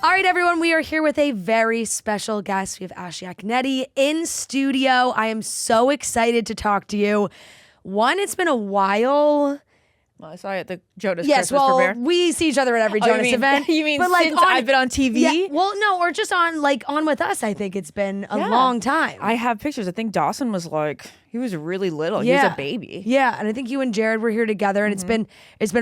All right, everyone, we are here with a very special guest. We have Iaconetti in studio. I am so excited to talk to you. One, it's been a while. Well, I saw you at the Jonas Yes, Christmas well, premiere. we see each other at every Jonas event. You mean but since I've been on TV? Yeah, well, no, or just on with us. I think it's been a long time. I have pictures. I think Dawson was he was really little. He was a baby. Yeah, and I think you and Jared were here together, and it's been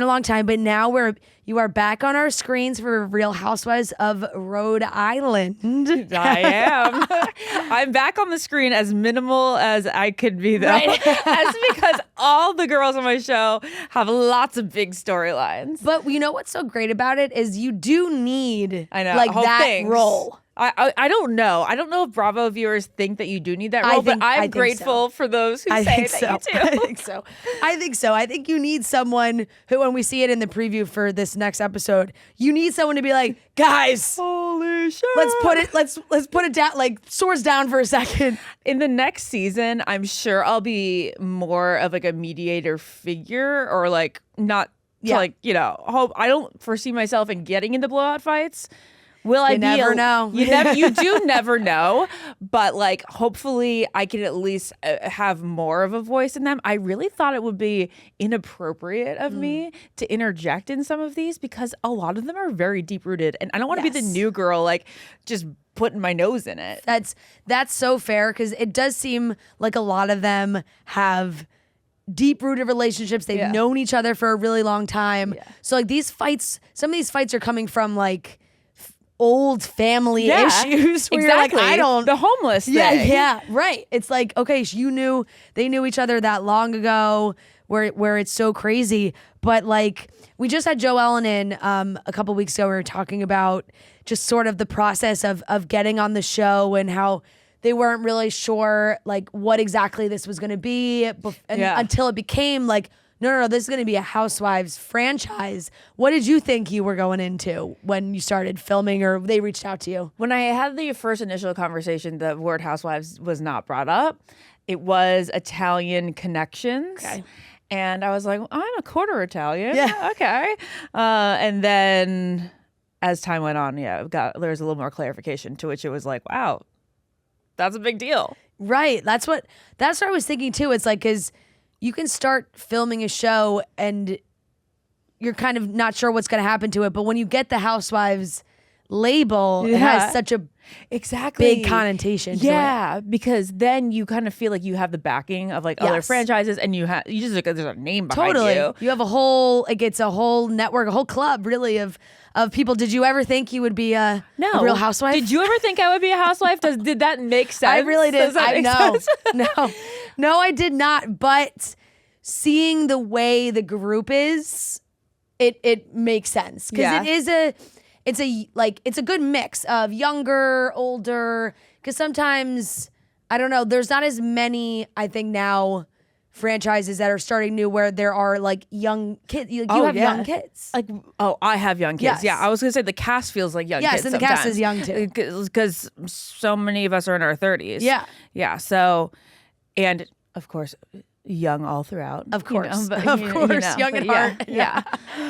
a long time. But now you are back on our screens for Real Housewives of Rhode Island. I am. I'm back on the screen as minimal as I could be, though. Right. That's because all the girls on my show have lots of big storylines. But you know what's so great about it is you do need whole that things. role. I don't know. I don't know if Bravo viewers think that you do need that role, but I'm grateful for those who say that you do. I think so. I think you need someone who, when we see it in the preview for this next episode, you need someone to be like, guys, holy shit. Let's put it down, like swords down for a second. In the next season, I'm sure I'll be more of like a mediator figure or like not hope. I don't foresee myself in getting into blowout fights. Will I never know. You do never know, but like hopefully I can at least have more of a voice in them. I really thought it would be inappropriate of me to interject in some of these because a lot of them are very deep rooted, and I don't want to be the new girl like just putting my nose in it. That's so fair because it does seem like a lot of them have deep-rooted relationships. They've known each other for a really long time. Yeah. So like these fights, some of these fights are coming from like old family issues where exactly. you're like, the homeless thing. Yeah, right. It's like, okay, they knew each other that long ago where it's so crazy. But like we just had Joe Ellen in a couple weeks ago. We were talking about just sort of the process of getting on the show and how they weren't really sure like what exactly this was going to be until it became like, no, this is going to be a Housewives franchise. What did you think you were going into when you started filming or they reached out to you? When I had the first initial conversation, the word Housewives was not brought up. It was Italian connections. Okay. And I was like, I'm a quarter Italian. Yeah. Okay. And then as time went on, there was a little more clarification to which it was like, wow, that's a big deal. Right. That's what I was thinking too. It's like, because you can start filming a show and you're kind of not sure what's going to happen to it. But when you get the Housewives label, it has such a big connotation to it. Because then you kind of feel like you have the backing of like other franchises and you just like there's a name behind you. You have it's a whole network, a whole club really of people. Did you ever think you would be a Real Housewife? Did you ever think I would be a housewife? Did that make sense? I really did. Sense? No, I did not. But seeing the way the group is, it makes sense because it's a good mix of younger, older. Because sometimes I don't know. There's not as many. I think now franchises that are starting new where there are like young kids. You have young kids. Like, I have young kids. Yes. Yeah, I was gonna say the cast feels like young kids. Yes, and the cast is young too. Because so many of us are in our 30s. Yeah. Yeah. So, and of course, young all throughout. Of course. Young at heart. Yeah.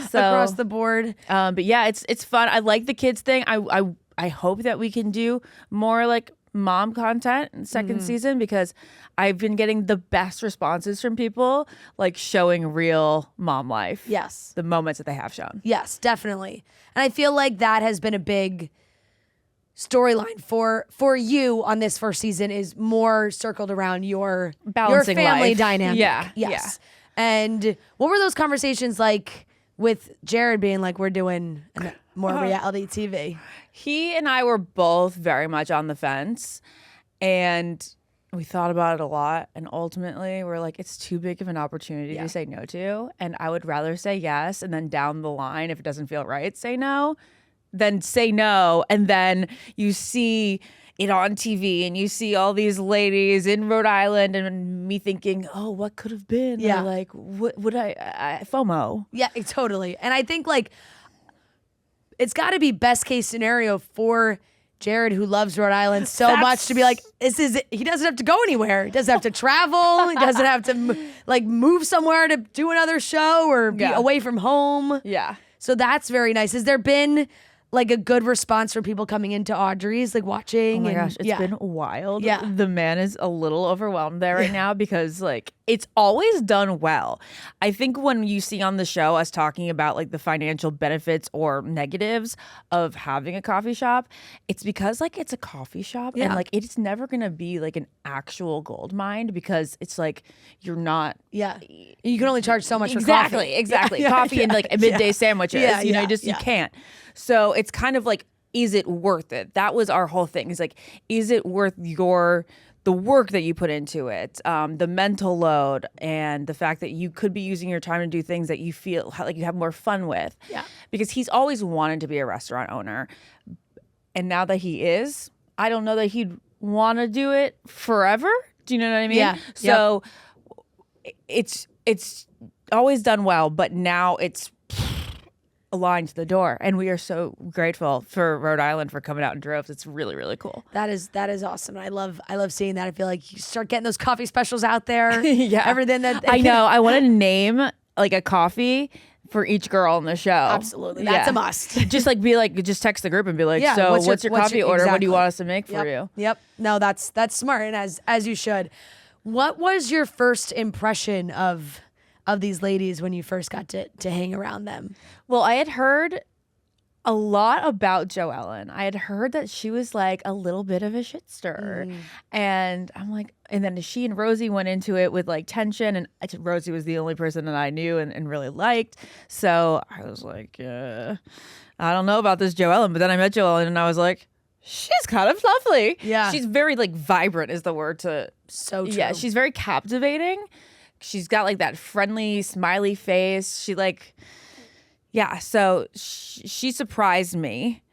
So across the board. But yeah, it's fun. I like the kids thing. I hope that we can do more like mom content in second season because I've been getting the best responses from people like showing real mom life. Yes. The moments that they have shown. Yes, definitely. And I feel like that has been a big storyline for you on this first season is more circled around your balancing family life. dynamic. Yeah. Yes. Yeah. And what were those conversations like with Jared being like, we're doing more reality TV? He and I were both very much on the fence, and we thought about it a lot. And ultimately, we're like, it's too big of an opportunity to say no to. And I would rather say yes, and then down the line, if it doesn't feel right, say no, than say no. And then you see it on TV and you see all these ladies in Rhode Island and me thinking, oh, what could have been? Yeah. Or like, what would I FOMO? Yeah, totally. And I think like it's got to be best case scenario for Jared, who loves Rhode Island so much, to be like, this is it. He doesn't have to go anywhere. He doesn't have to travel. He doesn't have to like move somewhere to do another show or be away from home. Yeah. So that's very nice. Has there been like a good response for people coming into Audrey's, like watching? Oh my gosh, it's yeah. been wild. Yeah. The man is a little overwhelmed there right now because like it's always done well. I think when you see on the show us talking about like the financial benefits or negatives of having a coffee shop, it's because like it's a coffee shop and like it's never gonna be like an actual gold mine because it's like you're not. Yeah. You can only charge so much for Exactly. coffee. Exactly. Yeah, Coffee and like midday sandwiches. You know, you can't. So it's kind of like, is it worth it? That was our whole thing. It's like, is it worth the work that you put into it, the mental load, and the fact that you could be using your time to do things that you feel like you have more fun with? Yeah. Because he's always wanted to be a restaurant owner. And now that he is, I don't know that he'd want to do it forever. Do you know what I mean? Yeah. So it's always done well, but now it's a line to the door, and we are so grateful for Rhode Island for coming out in droves. It's really, really cool. That is awesome. I love seeing that. I feel like you start getting those coffee specials out there. Yeah, everything that I know. I want to name like a coffee for each girl in the show. Absolutely, that's a must. Just text the group and be like, so what's your coffee order? What do you want us to make for you? Yep. No, that's smart, and as you should. What was your first impression of these ladies when you first got to hang around them? Well, I had heard a lot about Joellen. I had heard that she was like a little bit of a shitster. And I'm like, and then she and Rosie went into it with like tension, and Rosie was the only person that I knew and really liked. So I was like, I don't know about this Joellen. But then I met Joellen and I was like, she's kind of lovely. Yeah. She's very like vibrant is the word to. So true. Yeah, she's very captivating. She's got like that friendly, smiley face. She like, yeah. So she surprised me,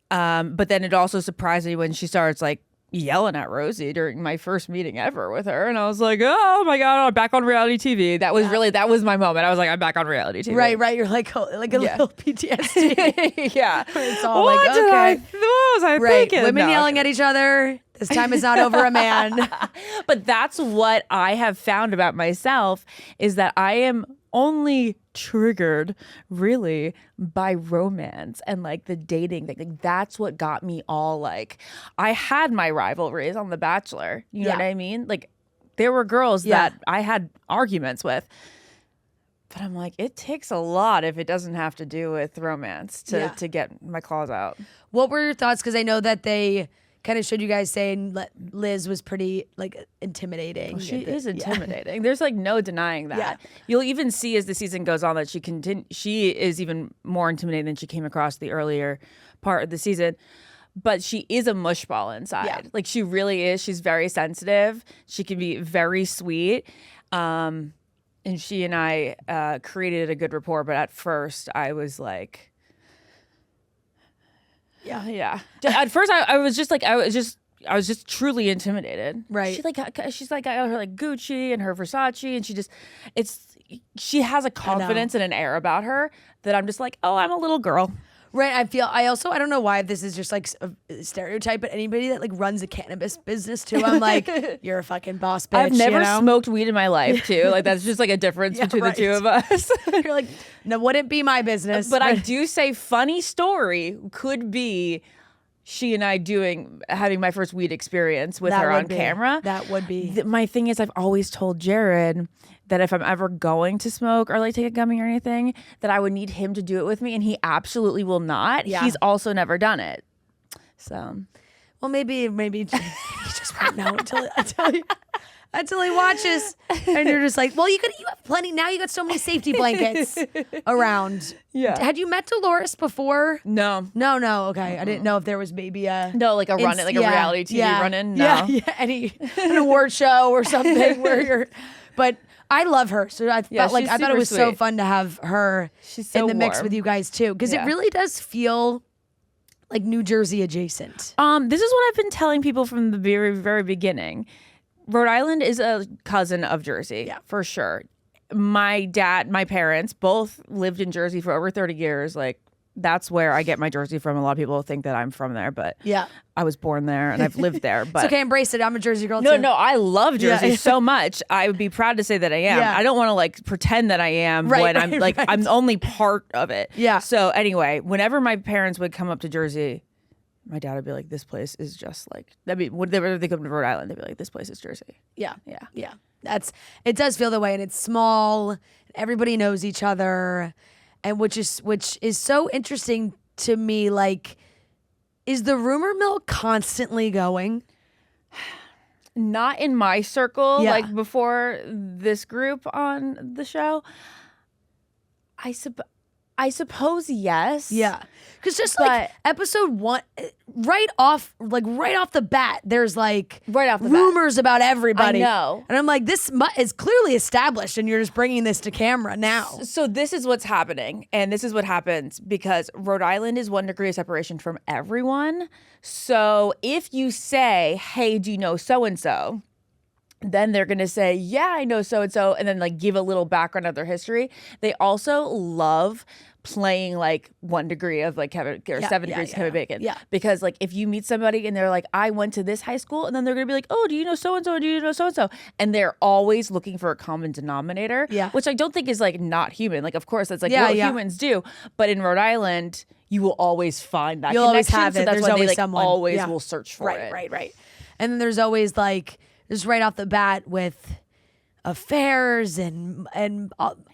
but then it also surprised me when she starts like yelling at Rosie during my first meeting ever with her, and I was like, oh my god, I'm back on reality TV. That was my moment. I was like, I'm back on reality TV. Right. You're like a little PTSD. Yeah. It's all what like, okay. What was I thinking? Women yelling at each other. This time is not over a man. But that's what I have found about myself is that I am only triggered really by romance and like the dating thing. Like that's what got me all like, I had my rivalries on The Bachelor. You know what I mean? Like there were girls that I had arguments with. But I'm like, it takes a lot if it doesn't have to do with romance to get my claws out. What were your thoughts? Because I know that they kind of showed you guys saying Liz was pretty like intimidating. Well, she is intimidating. Yeah. There's like no denying that. Yeah. You'll even see as the season goes on that she is even more intimidating than she came across the earlier part of the season. But she is a mushball inside. Yeah. Like she really is. She's very sensitive. She can be very sweet. And she and I created a good rapport. But at first I was like, yeah. At first, I was just truly intimidated. Right. She's like got her like Gucci and her Versace, and she has a confidence and an air about her that I'm just like, oh, I'm a little girl. Right. I don't know why this is just like a stereotype, but anybody that like runs a cannabis business too, I'm like, you're a fucking boss bitch. I've never smoked weed in my life too. Like that's just like a difference between the two of us. You're like, no, wouldn't be my business. But I do say funny story could be she and I having my first weed experience with her on camera. That would be. My thing is I've always told Jared that if I'm ever going to smoke or like take a gummy or anything, that I would need him to do it with me, and he absolutely will not. Yeah. He's also never done it. So, well, maybe he just won't know until he watches, and you're just like, well, you have plenty now. You got so many safety blankets around. Yeah. Had you met Dolores before? No. Okay, I didn't know if there was maybe a like a run-in, like a reality TV run-in. No. An award show or something where you're, but. I love her, so I thought it was so fun to have her in the mix with you guys too, because it really does feel like New Jersey adjacent. This is what I've been telling people from the very, very beginning. Rhode Island is a cousin of Jersey, for sure. My parents both lived in Jersey for over 30 years. Like that's where I get my Jersey from. A lot of people think that I'm from there, but Yeah. I was born there and I've lived there. But It's okay, embrace it. I'm a Jersey girl no, too. no, I love Jersey Yeah. so much. I would be proud to say that I am. Yeah. I don't want to like pretend that I am when I'm like I'm only part of it. Yeah. So anyway, whenever my parents would come up to Jersey, my dad would be like, "This place is just like." I mean, whenever they come to Rhode Island, they'd be like, "This place is Jersey." Yeah. Yeah. Yeah. It does feel the way, and it's small. Everybody knows each other, and which is so interesting to me. Like, is the rumor mill constantly going? Not in my circle, Yeah. like before this group on the show. I suppose yes. Yeah. Because just like episode 1, right off the bat, there's like Right off the bat. rumors about everybody. I know. And I'm like, this is clearly established, and you're just bringing this to camera now. So this is what's happening, and this is what happens because Rhode Island is 1 degree of separation from everyone. So if you say, "Hey, do you know so-and-so?" then they're going to say, "Yeah, I know so-and-so," and then like give a little background of their history. They also love playing like 1 degree of like Kevin or 7 degrees of Kevin Bacon. Yeah. Because like if you meet somebody and they're like, "I went to this high school," and then they're going to be like, "Oh, do you know so-and-so? Do you know so-and-so?" And they're always looking for a common denominator, which I don't think is like not human. Like, of course, that's like what humans do. But in Rhode Island, you will always find that You'll always connection. have it. So that's There's why always they like someone. always will search for it. Right. And then there's always like, just right off the bat with affairs and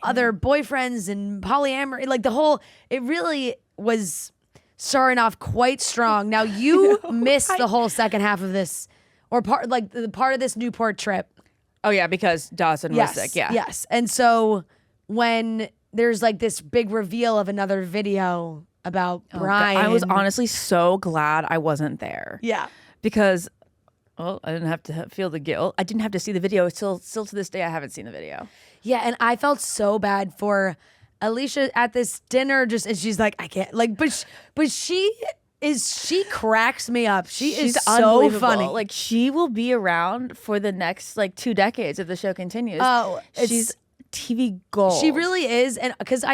other boyfriends and polyamory, like the whole, it really was starting off quite strong. Now you missed the whole second half of this, or the part of this Newport trip. Oh yeah, because Dawson was sick. Yeah. Yes. And so when there's like this big reveal of another video about Brian, I was honestly so glad I wasn't there. Yeah. Because I didn't have to feel the guilt. I didn't have to see the video. Still to this day, I haven't seen the video. Yeah, and I felt so bad for Alicia at this dinner, and she's like, I can't, like, but she cracks me up. She's so funny. Like, she will be around for the next like 2 decades if the show continues. Oh, she's TV gold. She really is, and because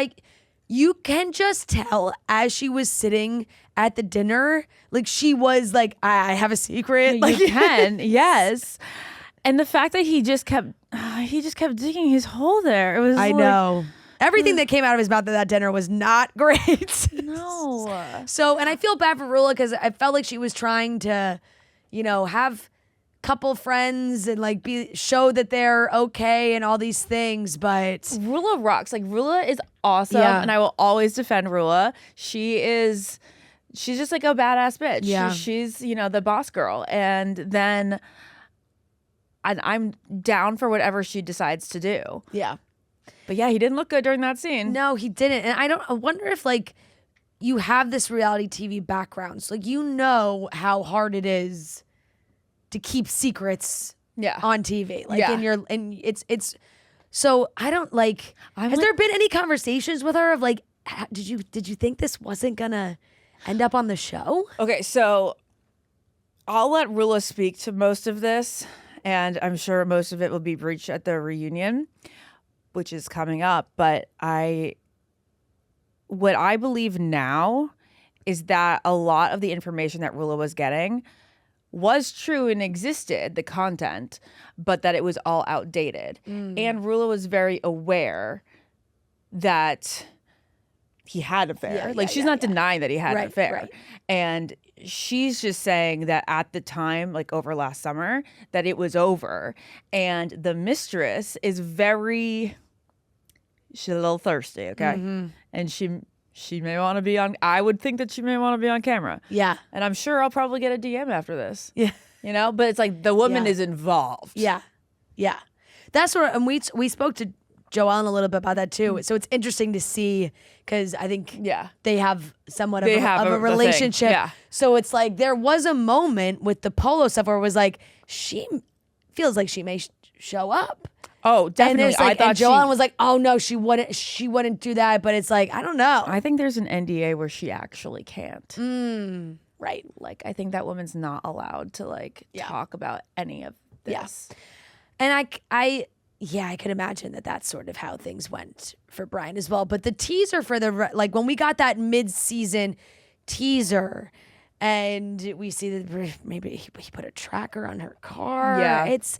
you can just tell as she was sitting at the dinner, like she was like, I have a secret. Like, you can, yes. And the fact that he just kept digging his hole there. It was. I know. Everything that came out of his mouth at that dinner was not great. No. So, and I feel bad for Rulla because I felt like she was trying to, have couple friends and like show that they're okay and all these things, but Rulla rocks. Like, Rulla is awesome, and I will always defend Rulla. She's just like a badass bitch. Yeah. She's the boss girl, and I'm down for whatever she decides to do. Yeah. But yeah, he didn't look good during that scene. No, he didn't. And I wonder if like you have this reality TV background, so like how hard it is to keep secrets on TV. Like and it's so I don't like has there been any conversations with her of like did you think this wasn't gonna end up on the show? Okay, so I'll let Rulla speak to most of this, and I'm sure most of it will be breached at the reunion, which is coming up. But what I believe now is that a lot of the information that Rulla was getting was true and existed, the content, but that it was all outdated. And Rulla was very aware that he had an affair. She's not denying that he had an affair. Right. And she's just saying that at the time, like over last summer, that it was over. And the mistress is she's a little thirsty, okay? Mm-hmm. And she may want to be on, I would think that she may want to be on camera. Yeah. And I'm sure I'll probably get a DM after this. Yeah. But it's like the woman is involved. Yeah. Yeah. That's what, and we spoke to Joellen a little bit about that too. So it's interesting to see because I think they have somewhat of a relationship. Yeah. So it's like there was a moment with the polo stuff where it was like, she feels like she may show up. Oh, definitely. And Joellen was like, "Oh no, she wouldn't do that." But it's like, I don't know. I think there's an NDA where she actually can't. Right. Like, I think that woman's not allowed to talk about any of this. And I Yeah, I could imagine that that's sort of how things went for Brian as well. But the teaser for like when we got that mid-season teaser and we see that maybe he put a tracker on her car. Yeah. It's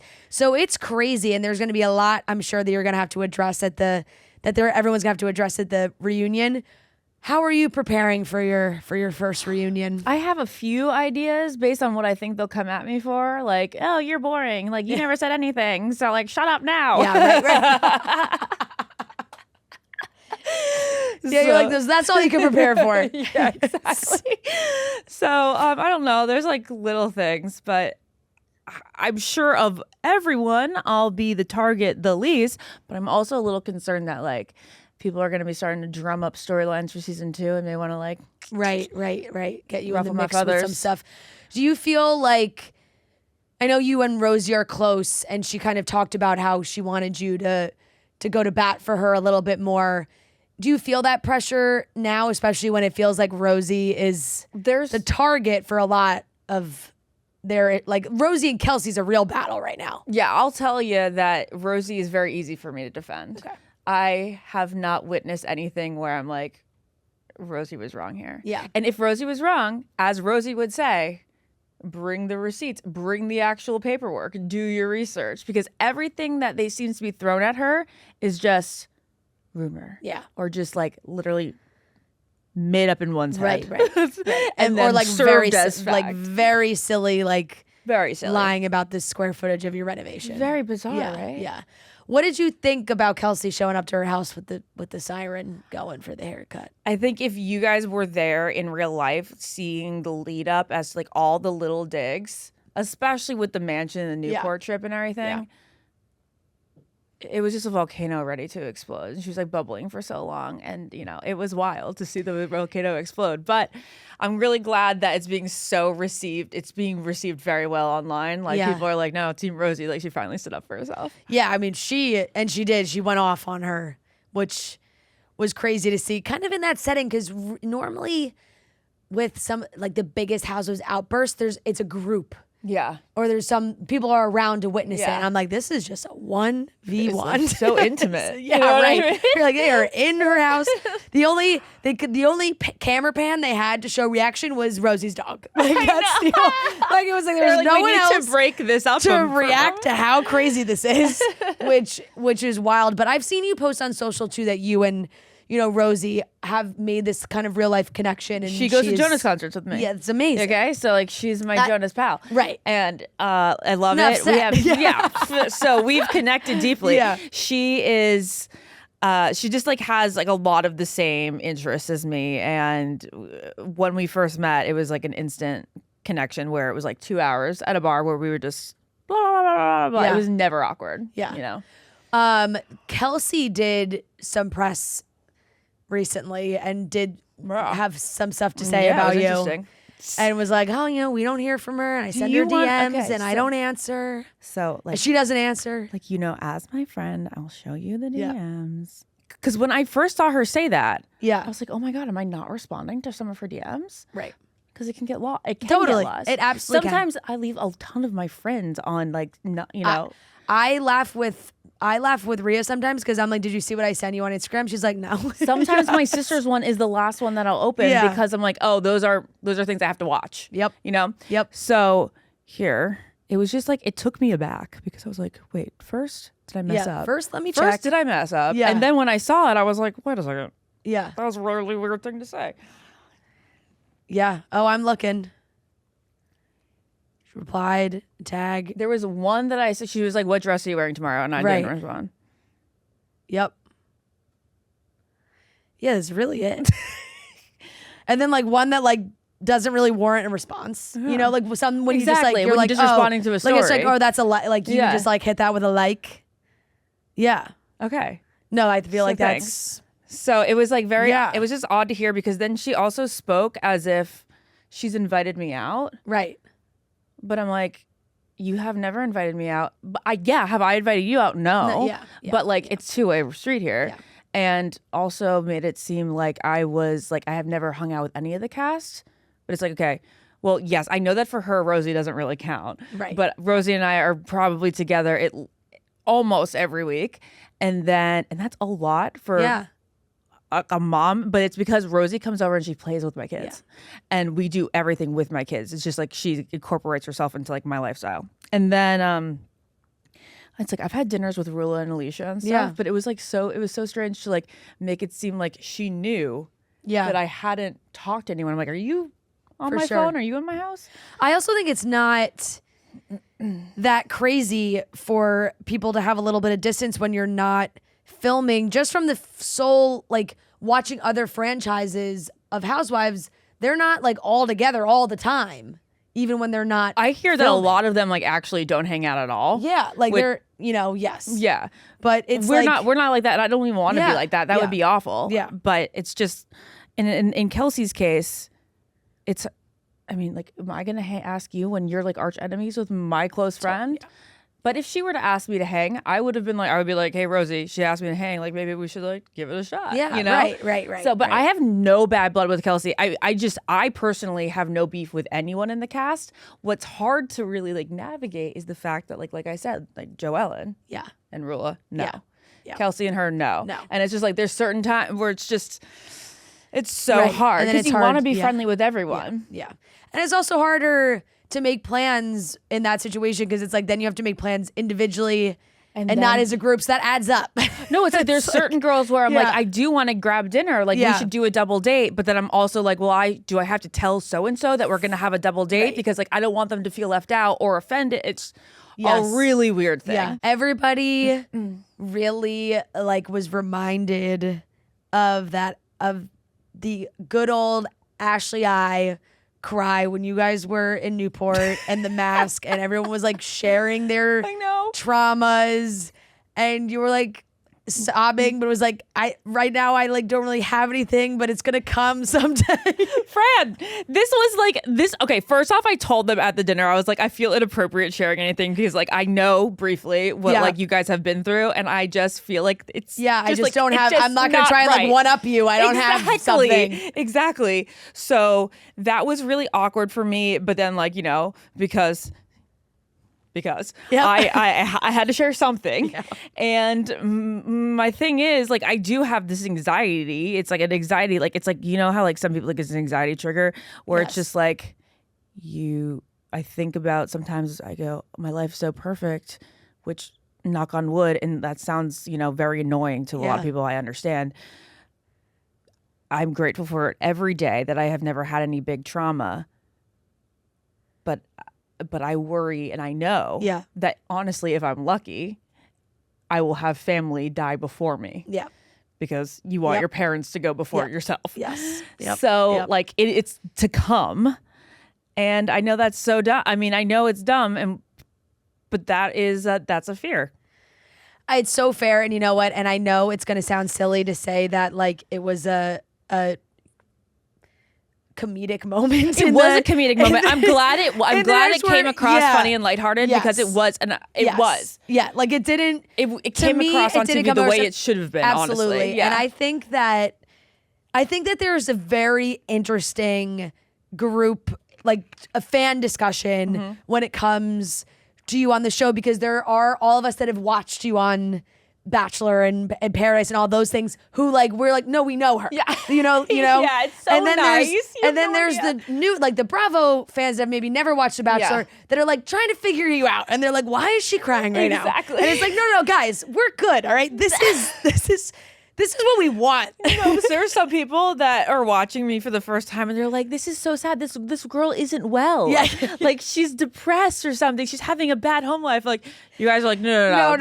crazy. And there's going to be a lot, I'm sure, that you're going to have to address everyone's going to have to address at the reunion. How are you preparing for your first reunion? I have a few ideas based on what I think they'll come at me for. Like, oh, you're boring. Like, you never said anything. So, like, shut up now. Yeah, right. Yeah, you're like, that's all you can prepare for. Yeah, exactly. So, I don't know. There's, like, little things, but I'm sure of everyone, I'll be the target the least. But I'm also a little concerned that, like, people are going to be starting to drum up storylines for season 2 and they want to like right get you in the ruffle my mix with feathers. some stuff. Do you feel like, I know you and Rosie are close and she kind of talked about how she wanted you to go to bat for her a little bit more. Do you feel that pressure now, especially when it feels like Rosie is the target for a lot of their, like, Rosie and Kelsey's a real battle right now? Yeah, I'll tell you that Rosie is very easy for me to defend. Okay. I have not witnessed anything where I'm like, Rosie was wrong here. Yeah. And if Rosie was wrong, as Rosie would say, bring the receipts, bring the actual paperwork, do your research, because everything that they seems to be thrown at her is just rumor. Yeah. Or just like literally made up in one's head. Right. And or then like served as fact. very silly, like Very silly. lying about the square footage of your renovation. Very bizarre, Yeah, right? yeah. What did you think about Kelsey showing up to her house with the siren going for the haircut? I think if you guys were there in real life, seeing the lead up as to, like, all the little digs, especially with the mansion and the Newport trip and everything, it was just a volcano ready to explode. And she was like bubbling for so long. And, you know, it was wild to see the volcano explode. But I'm really glad that it's being it's being received very well online. Like, people are like, no, Team Rosie, like, she finally stood up for herself. Yeah, I mean, she did. She went off on her, which was crazy to see. Kind of in that setting, because normally with some, like, the biggest Housewives outbursts, it's a group. Yeah. Or there's some people are around to witness it. Yeah. And I'm like, this is just a 1v1. It's so intimate. Yeah, You know what right. I mean? You're like, they are in her house. The only camera pan they had to show reaction was Rosie's dog. Like, that's it was like there was no we one need else to break this up to from- react to how crazy this is, which is wild. But I've seen you post on social too that you and, you know, Rosie have made this kind of real life connection. And she goes to Jonas concerts with me. Yeah, it's amazing. Okay, so like she's my Jonas pal, right? And I love Enough it. said. We have So we've connected deeply. Yeah. She is. She just like has like a lot of the same interests as me, and when we first met, it was like an instant connection where it was like 2 hours at a bar where we were just blah blah blah blah blah. Yeah. It was never awkward. Yeah, you know. Kelsey did some press recently and did have some stuff to say about you, and was like, oh, you know, we don't hear from her, and I send her DMs and I don't answer, so like she doesn't answer. Like, you know, as my friend, I'll show you the DMs. Because when I first saw her say that, I was like, oh my God, am I not responding to some of her DMs? Right. Because it can get lost. It can Totally. get lost. It absolutely Sometimes I leave a ton of my friends on, like, you know. I laugh with Rhea sometimes because I'm like, did you see what I sent you on Instagram? She's like, no. Sometimes my sister's one is the last one that I'll open because I'm like, oh, those are things I have to watch. Yep. You know? Yep. So here, it was just like, it took me aback because I was like, wait, first, did I mess up? First, let me check. First, did I mess up? Yeah. And then when I saw it, I was like, wait a second. Yeah. That was a really weird thing to say. Yeah. Oh, I'm looking. She replied, tag. There was one that I said, she was like, what dress are you wearing tomorrow? And I didn't respond. Yep. Yeah, that's really it. And then like one that like doesn't really warrant a response. You know, like some when you just like, you're when like, you're just responding to a story. Like it's like, oh, that's a like you just like hit that with a like. Yeah. Okay. No, I feel like thanks. So it was like it was just odd to hear because then she also spoke as if she's invited me out. Right. But I'm like, you have never invited me out. But have I invited you out? No. But like it's two-way street here. Yeah. And also made it seem like I was like, I have never hung out with any of the cast. But it's like, okay, well, yes, I know that for her, Rosie doesn't really count. Right. But Rosie and I are probably together almost every week. And that's a lot for a mom, but it's because Rosie comes over and she plays with my kids and we do everything with my kids. It's just like she incorporates herself into like my lifestyle. And then it's like I've had dinners with Rulla and Alicia and stuff, but it was so strange to like make it seem like she knew that I hadn't talked to anyone. I'm like, are you on my phone? Are you in my house? I also think it's not that crazy for people to have a little bit of distance when you're not filming, just from the sole, like watching other franchises of Housewives, they're not like all together all the time, even when they're not. I hear that a lot of them like actually don't hang out at all. Yeah, like they're, yes. Yeah. But it's we're not like that. And I don't even want to be like that. That would be awful. Yeah. But it's just in Kelsey's case, it's, I mean, like, am I going to ask you when you're like arch enemies with my close friend? Yeah. But if she were to ask me to hang, I would be like, hey, Rosie, she asked me to hang. Like, maybe we should like give it a shot. Yeah, you know? Right. So, but I have no bad blood with Kelsey. I personally have no beef with anyone in the cast. What's hard to really like navigate is the fact that like I said, like Joellen, and Rulla, no. Yeah. Kelsey and her, no. And it's just like there's certain time where it's so hard because you want to be friendly with everyone. Yeah. And it's also harder to make plans in that situation because it's like then you have to make plans individually and not as a group. So that adds up. No, it's like there's certain girls where I'm like, I do want to grab dinner. Like we should do a double date. But then I'm also like, well, do I have to tell so-and-so that we're going to have a double date? Because like I don't want them to feel left out or offended. It's a really weird thing. Yeah. Everybody really like was reminded of the good old Ashley I cry when you guys were in Newport and the mask and everyone was like sharing their traumas and you were like sobbing, but it was like right now I like don't really have anything, but it's gonna come someday. Fran, this was like this. Okay, first off, I told them at the dinner, I was like, I feel inappropriate sharing anything because like I know briefly what like you guys have been through, and I just feel like it's I just don't have. I'm not gonna try and like one up you. I don't have something. Exactly. So that was really awkward for me, but then like because I had to share something. And my thing is like I do have this anxiety. It's like an anxiety, like it's like how like some people like it's an anxiety trigger where it's just like I think about sometimes I go, my life's so perfect, which knock on wood, and that sounds very annoying to a lot of people, I understand. I'm grateful for it every day that I have never had any big trauma. But I worry, and I know that honestly, if I'm lucky, I will have family die before me. Yeah. Because you want your parents to go before yourself. Yes. So like it's to come. And I know that's so dumb. I mean, I know it's dumb, but that's a fear. It's so fair. And you know what? And I know it's going to sound silly to say that like it was a comedic moment. It was a comedic moment. I'm glad it came across funny and lighthearted because it was, and it was. Yeah, like it didn't. It came across on TV the way it should have been. Absolutely. Honestly. Yeah. And I think that there's a very interesting group, like a fan discussion when it comes to you on the show, because there are all of us that have watched you on Bachelor and Paradise and all those things who like we're like, no, we know her. Yeah. Yeah, it's so and then nice. There's the new, like the Bravo fans that maybe never watched The Bachelor that are like trying to figure you out, and they're like, why is she crying right now? Exactly. And it's like, no, guys, we're good. All right. This is what we want. There are some people that are watching me for the first time and they're like, this is so sad. This girl isn't well. Yeah. Like she's depressed or something. She's having a bad home life. Like you guys are like, no.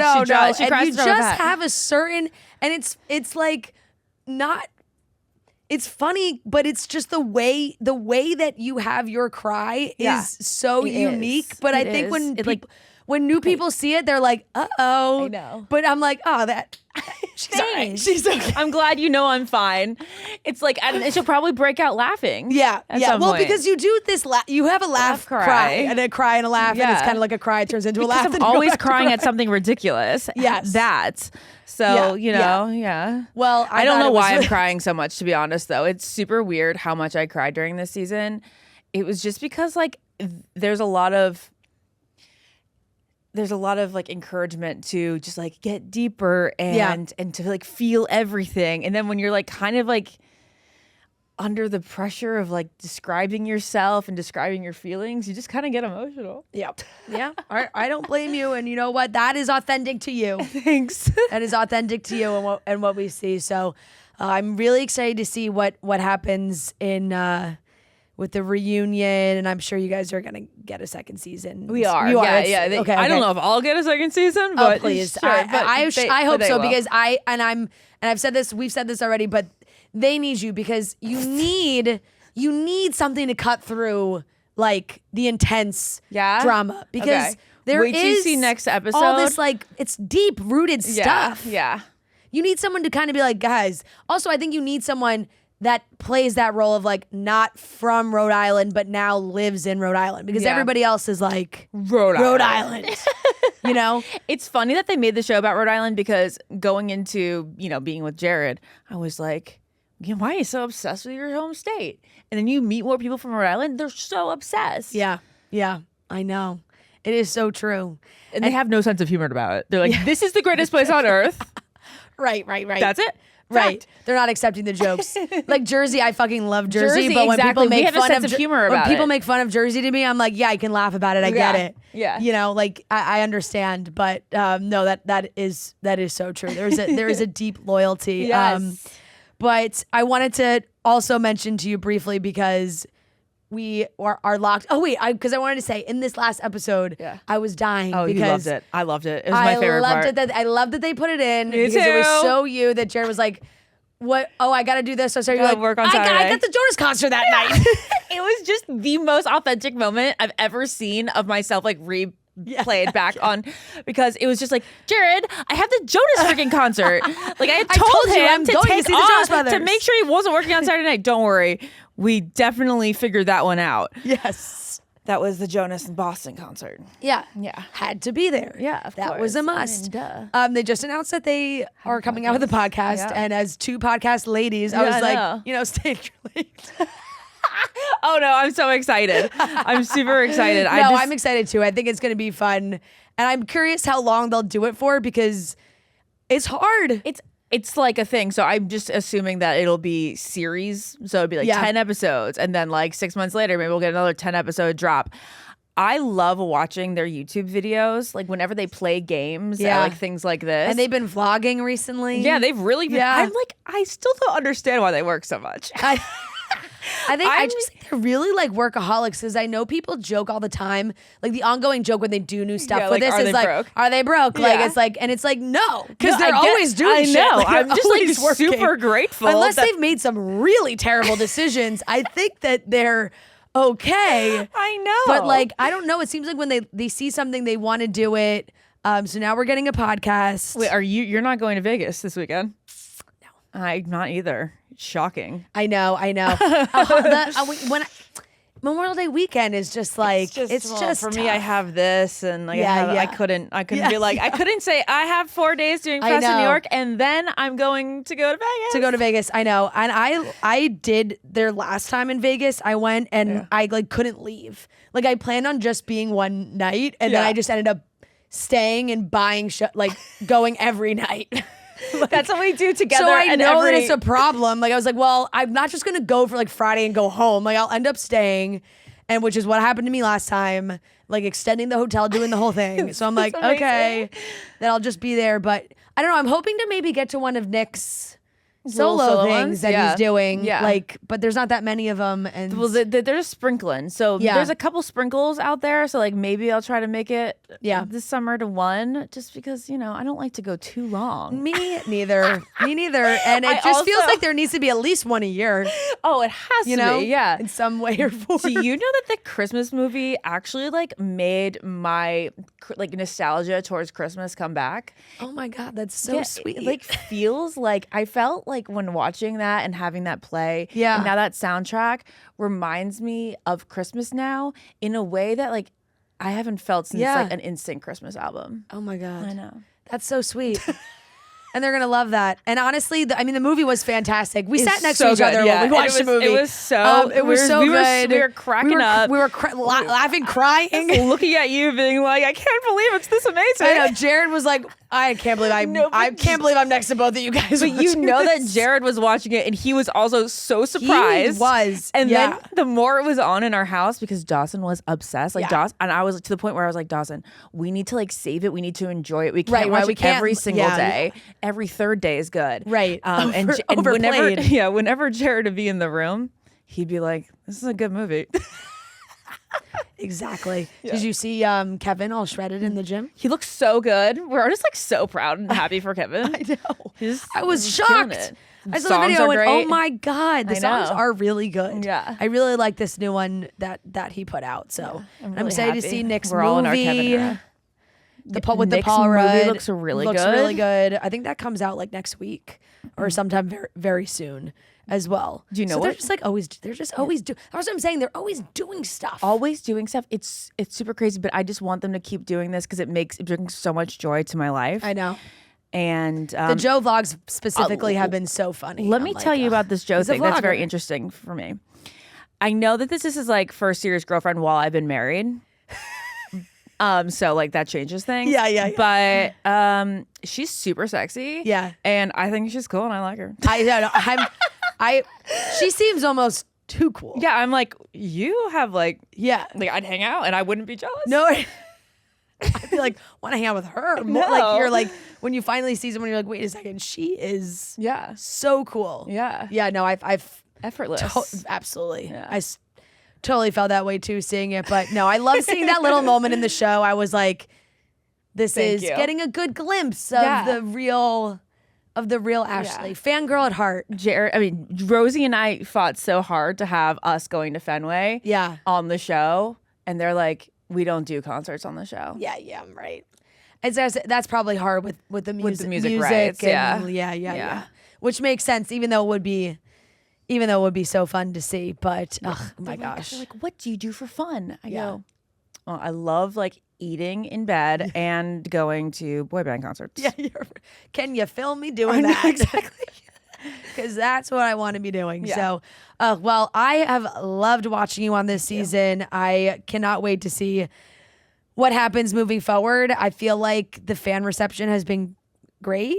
She and you just have a certain, and it's like not, it's funny, but it's just the way that you have your cry is so unique. But I think when new people see it, they're like, uh-oh. I know. But I'm like, oh, she's all right. She's okay. I'm glad I'm fine. It's like, and she'll probably break out laughing. Yeah. Well, point. because you do this, you have a laugh cry, and a cry and a laugh, and it's kind of like a cry. It turns into a laugh. I'm always crying at something ridiculous. Yes. So, yeah. Well, I don't know why I'm crying so much, to be honest, though. It's super weird how much I cried during this season. It was just because, like, there's a lot of, there's a lot of like encouragement to just like get deeper and to like feel everything. And then when you're like kind of like under the pressure of like describing yourself and describing your feelings, you just kind of get emotional. Yep. Yeah. I don't blame you. And you know what? That is authentic to you. Thanks. That is authentic to you and what we see. So I'm really excited to see what happens in with the reunion, and I'm sure you guys are gonna get a second season. We are. You are. Yeah. Okay. I don't know if I'll get a second season, but please. Sure, I hope so will. because I've said this. We've said this already, but they need you because you need something to cut through like the intense drama because Wait till you see next episode. all this like it's deep rooted stuff. Yeah. You need someone to kind of be like, guys. Also, I think you need someone that plays that role of like not from Rhode Island, but now lives in Rhode Island because everybody else is like Rhode Island. You know, it's funny that they made the show about Rhode Island because going into, being with Jared, I was like, why are you so obsessed with your home state? And then you meet more people from Rhode Island. They're so obsessed. Yeah. I know. It is so true. And they have no sense of humor about it. They're like, this is the greatest place on earth. Right. That's it. Right. They're not accepting the jokes. Like Jersey, I fucking love Jersey, but when people make fun of humor when about people it. make fun of Jersey to me, I'm like, yeah, I can laugh about it. I get it. Yeah. Like I understand, but no, that is so true. There is a deep loyalty. Yes. But I wanted to also mention to you briefly because we are locked. Oh wait, because I wanted to say in this last episode, I was dying. Oh, because you loved it. I loved it. It was my favorite part. I loved that they put it in Me because too. it was so you that Jared was like, "What? Oh, I got to do this." So you're like, work on I Saturday. got the Jonas concert that night. It was just the most authentic moment I've ever seen of myself, like replayed back on, because it was just like, Jared, I have the Jonas freaking concert. Like I told him I'm to going take to see the Jonas off Brothers. to make sure he wasn't working on Saturday night. Don't worry, we definitely figured that one out. Yes. That was the Jonas in Boston concert. Yeah. Yeah. Had to be there. Yeah, of that course. was a must. I mean, They just announced that they are coming out with a podcast, Yeah. and as two podcast ladies, I Yeah, was I like, stay in your lane. Oh no, I'm so excited. I'm super excited. I'm excited too. I think it's going to be fun, and I'm curious how long they'll do it for because it's hard. It's like a thing. So I'm just assuming that it'll be series. So it'll be like 10 episodes. And then like 6 months later, maybe we'll get another 10 episode drop. I love watching their YouTube videos. Like whenever they play games, like things like this. And they've been vlogging recently. Yeah, they've really been. Yeah. I'm like, I still don't understand why they work so much. I just think they're really like workaholics because I know people joke all the time. Like the ongoing joke when they do new stuff with this is like, are they broke? Like it's like, no, because they're always doing shit. I know. Like, I'm just like working. super grateful. Unless they've made some really terrible decisions, I think that they're okay. I know. But like, I don't know. It seems like when they see something, they want to do it. So now we're getting a podcast. Wait, you're not going to Vegas this weekend? No. I'm not either. Shocking. I know. Memorial Day weekend is just like it's just for tough. me. I have this, and like I couldn't be like I couldn't say I have 4 days doing press in New York, and then I'm going to go to Vegas. I know, and I did their last time in Vegas. I went and I like couldn't leave. Like I planned on just being one night, and then I just ended up staying and buying going every night. That's what we do together. So I know that it's a problem. Like I was like, well, I'm not just gonna go for like Friday and go home. Like I'll end up staying, and which is what happened to me last time. Like extending the hotel, doing the whole thing. So I'm like, okay, then I'll just be there. But I don't know. I'm hoping to maybe get to one of Nick's solo things that he's doing. Yeah. Like, but there's not that many of them. And they're sprinkling. So there's a couple sprinkles out there. So like maybe I'll try to make it this summer to one, just because I don't like to go too long. Me neither. And it just feels like there needs to be at least one a year. Oh, it has to be. Yeah, in some way or form. Do you know that the Christmas movie actually like made my like nostalgia towards Christmas come back? Oh my God, that's so sweet. It like feels like I felt like when watching that and having that play, and now that soundtrack reminds me of Christmas now in a way that like I haven't felt since like an Instant Christmas album. Oh my God, I know. That's so sweet. And they're going to love that. And honestly, I mean, the movie was fantastic. We sat next so to each good, other yeah. when we watched the movie. It was so good. We were cracking up. We were laughing, crying. Looking at you being like, I can't believe it's this amazing. I know. Jared was like, I can't believe I can't believe I'm next to both of you guys. But you know that Jared was watching it and he was also so surprised. He was. And then the more it was on in our house, because Dawson was obsessed. Like Dawson, and I was to the point where I was like, Dawson, we need to like save it. We need to enjoy it. We can't watch it every single day. Every third day is good. Right. And whenever Jared would be in the room, he'd be like, this is a good movie. Exactly. Did you see Kevin all shredded in the gym? He looks so good. We're just like so proud and happy for Kevin. I know. I was he's shocked. I saw the video and went, oh my God, the songs are really good. Yeah. I really like this new one that he put out. So I'm excited to see Nick's We're movie. all in our Kevin era. With Nick's the Paul movie Rudd looks really good. I think that comes out like next week or sometime very, very soon as well. Do you know so what? They're just always do. That's what I'm saying. They're always doing stuff. Always doing stuff. It's super crazy, but I just want them to keep doing this because it brings so much joy to my life. I know. And the Joe vlogs specifically have been so funny. Let me tell you about this Joe thing. That's very vlogger. interesting for me. I know that this is like first serious girlfriend while I've been married. So like that changes things. Yeah. But she's super sexy. Yeah. And I think she's cool and I like her. She seems almost too cool. Yeah, I'm like, you have like I'd hang out and I wouldn't be jealous. No. I'd be like, want to hang out with her. No. Like you're like, when you finally see someone, you're like, wait a second, she is so cool. Yeah. Yeah, no, I've effortless. Absolutely. Yeah. I totally felt that way too seeing it. But no, I love seeing that little moment in the show. I was like, this is getting a good glimpse of the real Ashley. Fangirl at heart. Rosie and I fought so hard to have us going to Fenway on the show. And they're like, we don't do concerts on the show. Yeah, right. That's probably hard with the music. With the music rights, and yeah. Which makes sense, even though it would be so fun to see. But oh my gosh. They're like, what do you do for fun? I go, well, I love like eating in bed and going to boy band concerts. Yeah, can you film me doing that? Exactly. Because that's what I want to be doing. Yeah. So, well, I have loved watching you on this season. I cannot wait to see what happens moving forward. I feel like the fan reception has been great.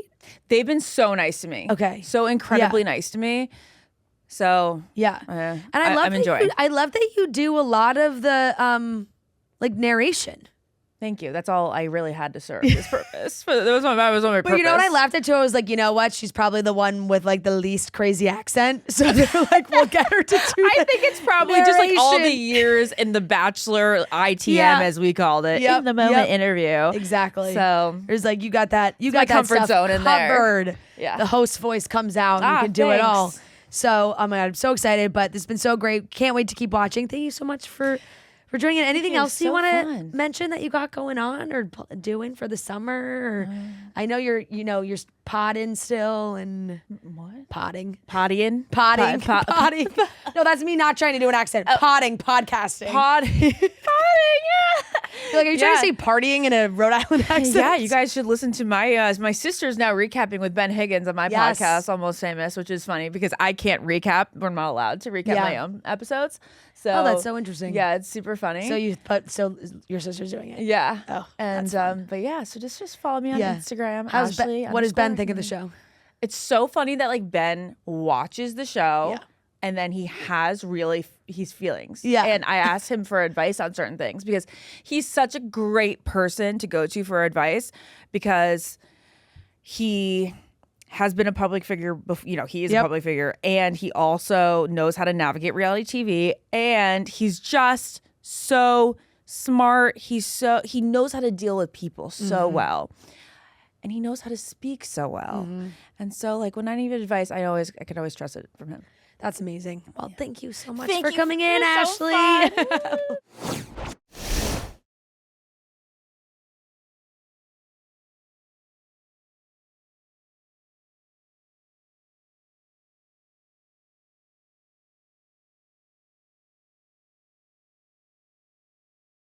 They've been so nice to me. Okay. So incredibly nice to me. So and I love that you do a lot of the like narration. Thank you. That's all I really had to serve this purpose. That was my purpose. But you know what I laughed at too? I was like, you know what? She's probably the one with like the least crazy accent. So they're like, we'll get her to do I think it's probably just like all the years in the Bachelor ITM, as we called it, in the moment interview. Exactly. So there's like, you got that that comfort zone in covered. There. Yeah. The host voice comes out and you can do it all. So I'm so excited, but this has been so great. Can't wait to keep watching. Thank you so much for joining in. Anything else you want to mention that you got going on or doing for the summer? Or, I know you're potting still and what? Potting. Potting. No, that's me not trying to do an accent. Potting, podcasting. Potting. You're like, are you trying to say partying in a Rhode Island accent? Yeah, you guys should listen to my sister's now recapping with Ben Higgins on my podcast, Almost Famous, which is funny because I can't recap. We're not allowed to recap my own episodes. So that's so interesting. Yeah, it's super funny. So your sister's doing it. Yeah. Oh, and but yeah, so just follow me on Instagram. What does Ben think of the show? It's so funny that like Ben watches the show and then he has he's feelings. Yeah. And I asked him for advice on certain things because he's such a great person to go to for advice because he has been a public figure, he is a public figure, and he also knows how to navigate reality TV, and he's just so smart. He knows how to deal with people so well, and he knows how to speak so well. And so, like when I need advice, I can always trust it from him. That's amazing. Well, thank you so much for coming in, Ashley.